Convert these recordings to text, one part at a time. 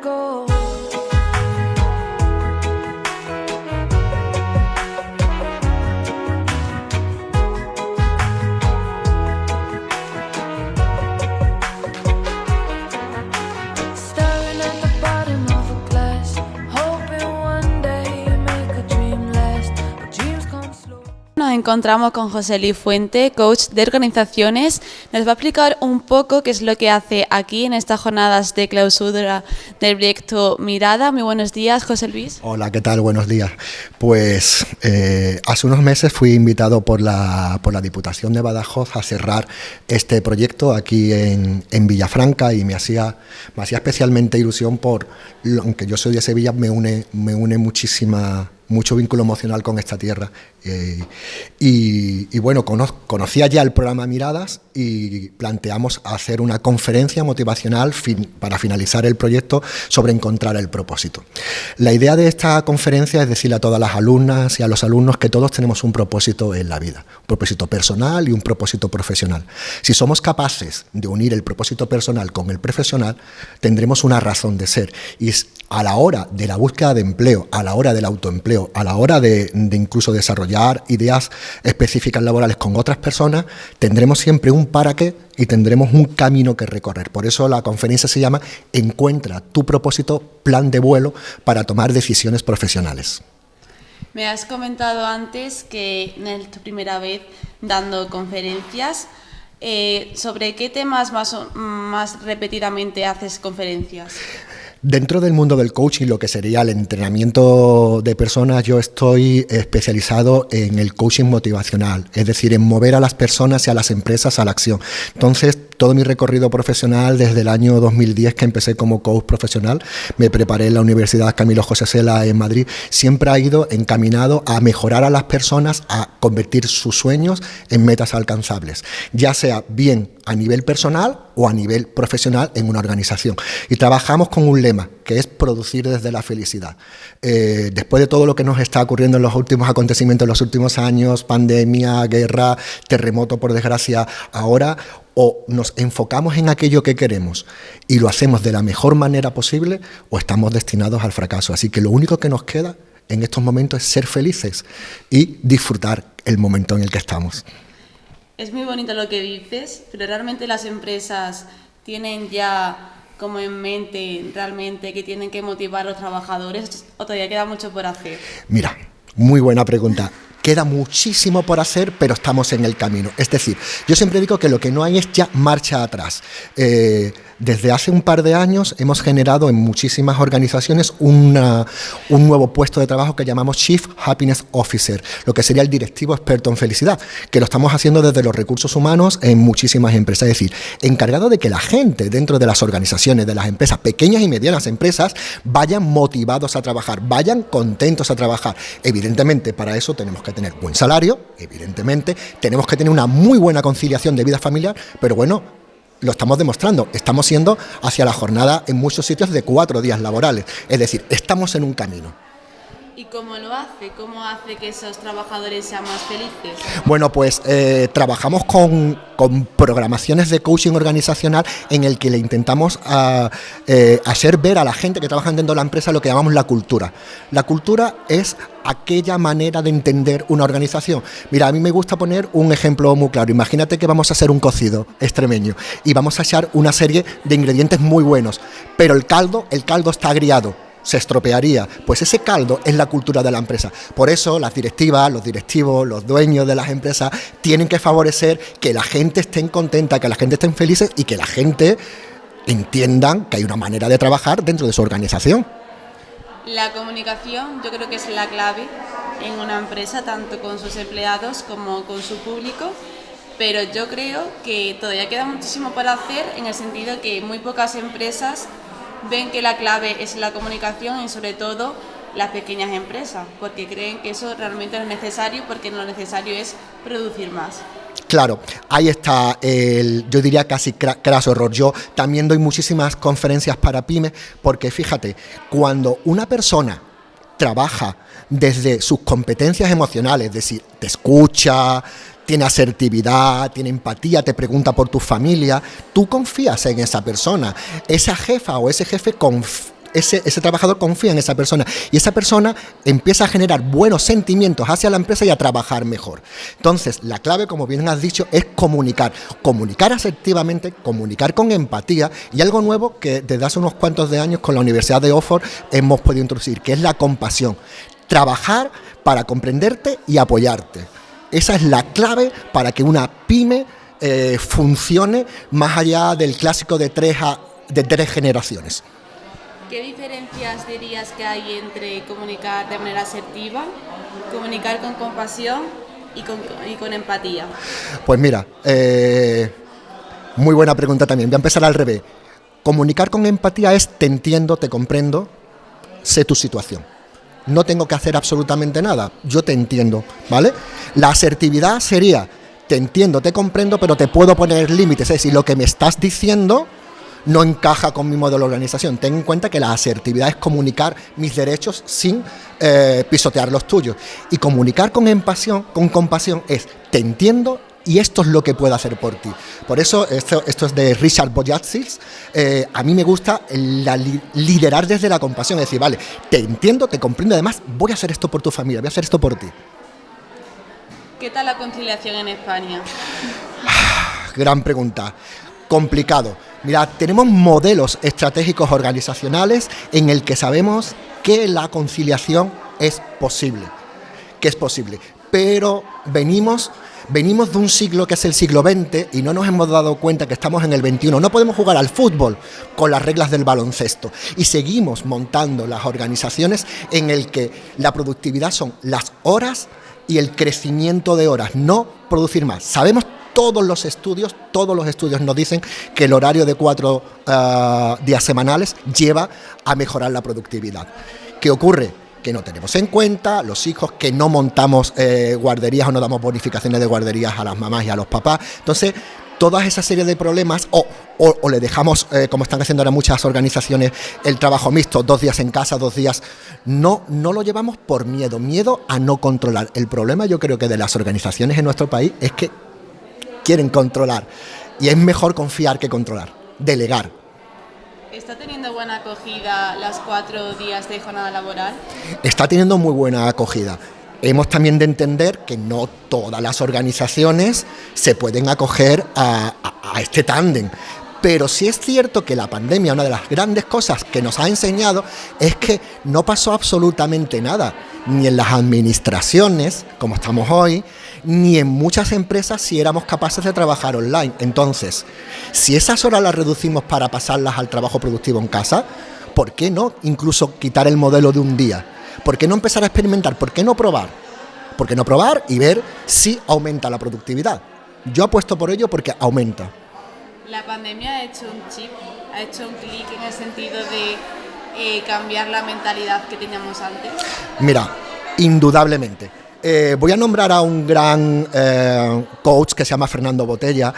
go. Staring at the bottom of a glass, hoping one day you make a dream last, but dreams come slow. Nos encontramos con José Luis Fuente, coach de organizaciones. Nos va a explicar un poco qué es lo que hace aquí en estas jornadas de clausura del proyecto Mirada. Muy buenos días, José Luis. Hola, ¿qué tal? Buenos días. Pues hace unos meses fui invitado por la Diputación de Badajoz a cerrar este proyecto aquí en Villafranca y me hacía especialmente ilusión aunque yo soy de Sevilla, me une mucho vínculo emocional con esta tierra. Y bueno, conocía ya el programa Miradas y planteamos hacer una conferencia motivacional para finalizar el proyecto sobre encontrar el propósito. La idea de esta conferencia es decirle a todas las alumnas y a los alumnos que todos tenemos un propósito en la vida, un propósito personal y un propósito profesional. Si somos capaces de unir el propósito personal con el profesional, tendremos una razón de ser. Y a la hora de la búsqueda de empleo, a la hora del autoempleo, a la hora de incluso desarrollar ideas específicas laborales con otras personas, tendremos siempre un para qué y tendremos un camino que recorrer. Por eso la conferencia se llama Encuentra tu propósito, plan de vuelo para tomar decisiones profesionales. Me has comentado antes que es tu primera vez dando conferencias. ¿Sobre qué temas más repetidamente haces conferencias? Dentro del mundo del coaching, lo que sería el entrenamiento de personas, yo estoy especializado en el coaching motivacional, es decir, en mover a las personas y a las empresas a la acción. Entonces, todo mi recorrido profesional desde el año 2010 que empecé como coach profesional, me preparé en la Universidad Camilo José Cela en Madrid, siempre ha ido encaminado a mejorar a las personas, a convertir sus sueños en metas alcanzables, ya sea bien a nivel personal o a nivel profesional en una organización. Y trabajamos con un lema, que es producir desde la felicidad. Después de todo lo que nos está ocurriendo en los últimos acontecimientos, en los últimos años, pandemia, guerra, terremoto, por desgracia, ahora o nos enfocamos en aquello que queremos y lo hacemos de la mejor manera posible o estamos destinados al fracaso. Así que lo único que nos queda en estos momentos es ser felices y disfrutar el momento en el que estamos. Es muy bonito lo que dices, pero realmente las empresas tienen ya como en mente realmente que tienen que motivar a los trabajadores o todavía queda mucho por hacer. Mira, muy buena pregunta. Queda muchísimo por hacer, pero estamos en el camino. Es decir, yo siempre digo que lo que no hay es ya marcha atrás. Desde hace un par de años hemos generado en muchísimas organizaciones un nuevo puesto de trabajo que llamamos Chief Happiness Officer, lo que sería el directivo experto en felicidad, que lo estamos haciendo desde los recursos humanos en muchísimas empresas. Es decir, encargado de que la gente dentro de las organizaciones, de las empresas, pequeñas y medianas empresas, vayan motivados a trabajar, vayan contentos a trabajar. Evidentemente, para eso tenemos que tener buen salario, evidentemente, tenemos que tener una muy buena conciliación de vida familiar, pero bueno, lo estamos demostrando, estamos yendo hacia la jornada en muchos sitios de 4 días laborales, es decir, estamos en un camino. ¿Y cómo lo hace? ¿Cómo hace que esos trabajadores sean más felices? Bueno, pues trabajamos con programaciones de coaching organizacional en el que le intentamos hacer ver a la gente que trabaja dentro de la empresa lo que llamamos la cultura. La cultura es aquella manera de entender una organización. Mira, a mí me gusta poner un ejemplo muy claro. Imagínate que vamos a hacer un cocido extremeño y vamos a echar una serie de ingredientes muy buenos, pero el caldo está agriado. Se estropearía, pues ese caldo es la cultura de la empresa. Por eso las directivas, los directivos, los dueños de las empresas tienen que favorecer que la gente esté contenta, que la gente esté feliz y que la gente entiendan que hay una manera de trabajar dentro de su organización. La comunicación yo creo que es la clave en una empresa, tanto con sus empleados como con su público, pero yo creo que todavía queda muchísimo por hacer en el sentido que muy pocas empresas ven que la clave es la comunicación y sobre todo las pequeñas empresas, porque creen que eso realmente no es necesario, porque lo necesario es producir más. Claro, ahí está yo diría casi craso error. Yo también doy muchísimas conferencias para pymes, porque fíjate, cuando una persona trabaja desde sus competencias emocionales, es decir, te escucha, tiene asertividad, tiene empatía, te pregunta por tu familia, tú confías en esa persona. Esa jefa o ese jefe ese trabajador confía en esa persona y esa persona empieza a generar buenos sentimientos hacia la empresa y a trabajar mejor. Entonces, la clave, como bien has dicho, es comunicar asertivamente, comunicar con empatía y algo nuevo que desde hace unos cuantos de años con la Universidad de Oxford hemos podido introducir, que es la compasión. Trabajar para comprenderte y apoyarte. Esa es la clave para que una pyme funcione más allá del clásico de tres generaciones. ¿Qué diferencias dirías que hay entre comunicar de manera asertiva, comunicar con compasión y con empatía? Pues mira, muy buena pregunta también. Voy a empezar al revés. Comunicar con empatía es te entiendo, te comprendo, sé tu situación. No tengo que hacer absolutamente nada, yo te entiendo, ¿vale? La asertividad sería te entiendo, te comprendo, pero te puedo poner límites. Es decir, lo que me estás diciendo no encaja con mi modelo de organización. Ten en cuenta que la asertividad es comunicar mis derechos sin pisotear los tuyos. Y comunicar con compasión es te entiendo y esto es lo que puedo hacer por ti. Por eso, esto es de Richard Boyatzis, a mí me gusta liderar desde la compasión, es decir, vale, te entiendo, te comprendo, además voy a hacer esto por tu familia, voy a hacer esto por ti. ¿Qué tal la conciliación en España? Gran pregunta. Complicado. Mira, tenemos modelos estratégicos organizacionales en el que sabemos que la conciliación es posible, pero venimos de un siglo que es el siglo XX y no nos hemos dado cuenta que estamos en el XXI. No podemos jugar al fútbol con las reglas del baloncesto y seguimos montando las organizaciones en el que la productividad son las horas y el crecimiento de horas, no producir más. Sabemos todos los estudios nos dicen que el horario de 4 días semanales lleva a mejorar la productividad. ¿Qué ocurre? Que no tenemos en cuenta los hijos, que no montamos guarderías o no damos bonificaciones de guarderías a las mamás y a los papás. Entonces, toda esa serie de problemas, o le dejamos, como están haciendo ahora muchas organizaciones, el trabajo mixto, 2 días en casa, 2 días, no lo llevamos por miedo a no controlar. El problema, yo creo que de las organizaciones en nuestro país es que quieren controlar y es mejor confiar que controlar, delegar. ¿Está teniendo buena acogida las 4 días de jornada laboral? Está teniendo muy buena acogida. Hemos también de entender que no todas las organizaciones se pueden acoger a este tándem. Pero sí es cierto que la pandemia, una de las grandes cosas que nos ha enseñado es que no pasó absolutamente nada, ni en las administraciones, como estamos hoy, ni en muchas empresas si éramos capaces de trabajar online. Entonces, si esas horas las reducimos para pasarlas al trabajo productivo en casa, ¿por qué no incluso quitar el modelo de un día? ¿Por qué no empezar a experimentar? ¿Por qué no probar? ¿Por qué no probar y ver si aumenta la productividad? Yo apuesto por ello porque aumenta. La pandemia ha hecho un clic en el sentido de cambiar la mentalidad que teníamos antes. Mira, indudablemente. Voy a nombrar a un gran coach que se llama Fernando Botella,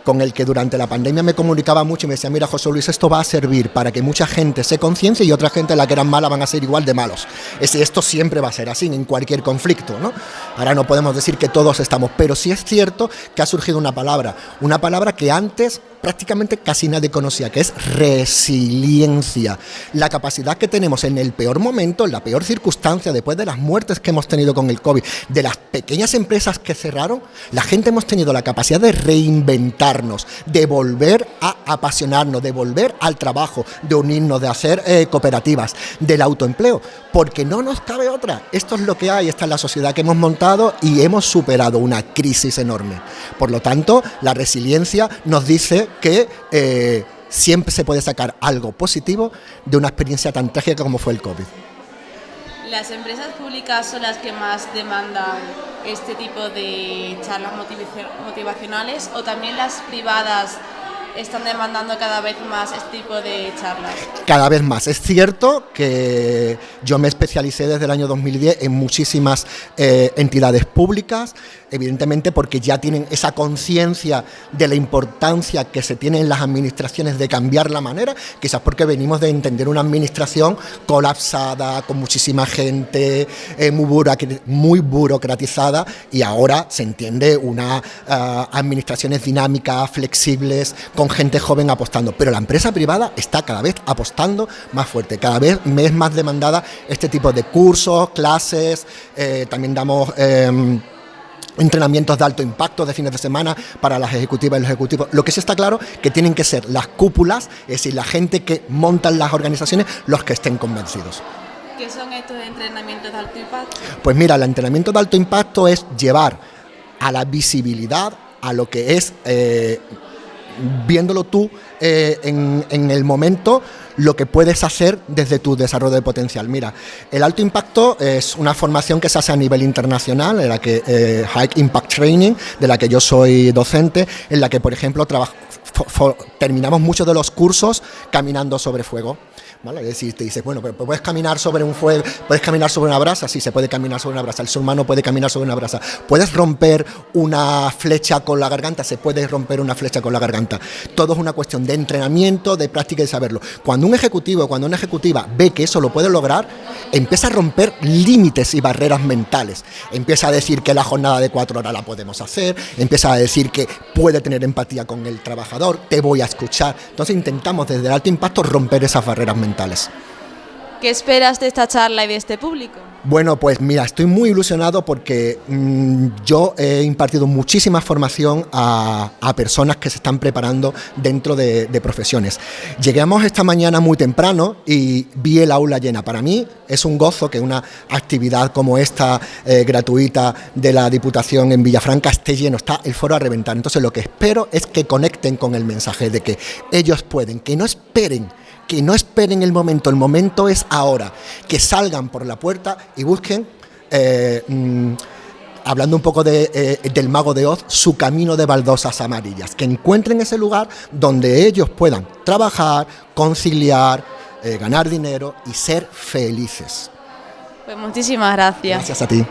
con el que durante la pandemia me comunicaba mucho y me decía, mira José Luis, esto va a servir para que mucha gente se conciencie y otra gente, la que eran malas, van a ser igual de malos. Esto siempre va a ser así en cualquier conflicto, ¿no? Ahora no podemos decir que todos estamos, pero sí es cierto que ha surgido una palabra que antes prácticamente casi nadie conocía, que es resiliencia. La capacidad que tenemos en el peor momento, en la peor circunstancia, después de las muertes que hemos tenido con el COVID, de las pequeñas empresas que cerraron, la gente hemos tenido la capacidad de reinventarnos, de volver a apasionarnos, de volver al trabajo, de unirnos, de hacer cooperativas, del autoempleo, porque no nos cabe otra. Esto es lo que hay, esta es la sociedad que hemos montado y hemos superado una crisis enorme. Por lo tanto, la resiliencia nos dice que siempre se puede sacar algo positivo de una experiencia tan trágica como fue el COVID. ¿Las empresas públicas son las que más demandan este tipo de charlas motivacionales o también las privadas están demandando cada vez más este tipo de charlas? Cada vez más. Es cierto que yo me especialicé desde el año 2010 en muchísimas entidades públicas, evidentemente porque ya tienen esa conciencia de la importancia que se tiene en las administraciones de cambiar la manera, quizás porque venimos de entender una administración colapsada, con muchísima gente, muy burocratizada, y ahora se entiende unas administraciones dinámicas, flexibles, con con gente joven apostando, pero la empresa privada está cada vez apostando más fuerte, cada vez es más demandada este tipo de cursos, clases, también damos entrenamientos de alto impacto de fines de semana para las ejecutivas y los ejecutivos. Lo que sí está claro que tienen que ser las cúpulas, es decir, la gente que montan las organizaciones, los que estén convencidos. ¿Qué son estos entrenamientos de alto impacto? Pues mira, el entrenamiento de alto impacto es llevar a la visibilidad, a lo que es, viéndolo tú en el momento, lo que puedes hacer desde tu desarrollo de potencial. Mira, el alto impacto es una formación que se hace a nivel internacional, en la que High Impact Training, de la que yo soy docente, en la que, por ejemplo, terminamos muchos de los cursos caminando sobre fuego. ¿Vale? Es decir, te dices, bueno, pero puedes caminar sobre un fuego, puedes caminar sobre una brasa, sí, se puede caminar sobre una brasa, el ser humano puede caminar sobre una brasa, puedes romper una flecha con la garganta, se puede romper una flecha con la garganta. Todo es una cuestión de entrenamiento, de práctica y de saberlo. Cuando un ejecutivo, cuando una ejecutiva ve que eso lo puede lograr, empieza a romper límites y barreras mentales, empieza a decir que la jornada de 4 horas la podemos hacer, empieza a decir que puede tener empatía con el trabajador, te voy a escuchar. Entonces intentamos desde el alto impacto romper esas barreras mentales. ¿Qué esperas de esta charla y de este público? Bueno, pues mira, estoy muy ilusionado porque yo he impartido muchísima formación a personas que se están preparando dentro de profesiones. Llegamos esta mañana muy temprano y vi el aula llena. Para mí es un gozo que una actividad como esta, gratuita, de la Diputación en Villafranca esté lleno, está el foro a reventar. Entonces lo que espero es que conecten con el mensaje de que ellos pueden, que no esperen el momento es ahora, que salgan por la puerta y busquen, hablando un poco del Mago de Oz, su camino de baldosas amarillas, que encuentren ese lugar donde ellos puedan trabajar, conciliar, ganar dinero y ser felices. Pues muchísimas gracias. Gracias a ti.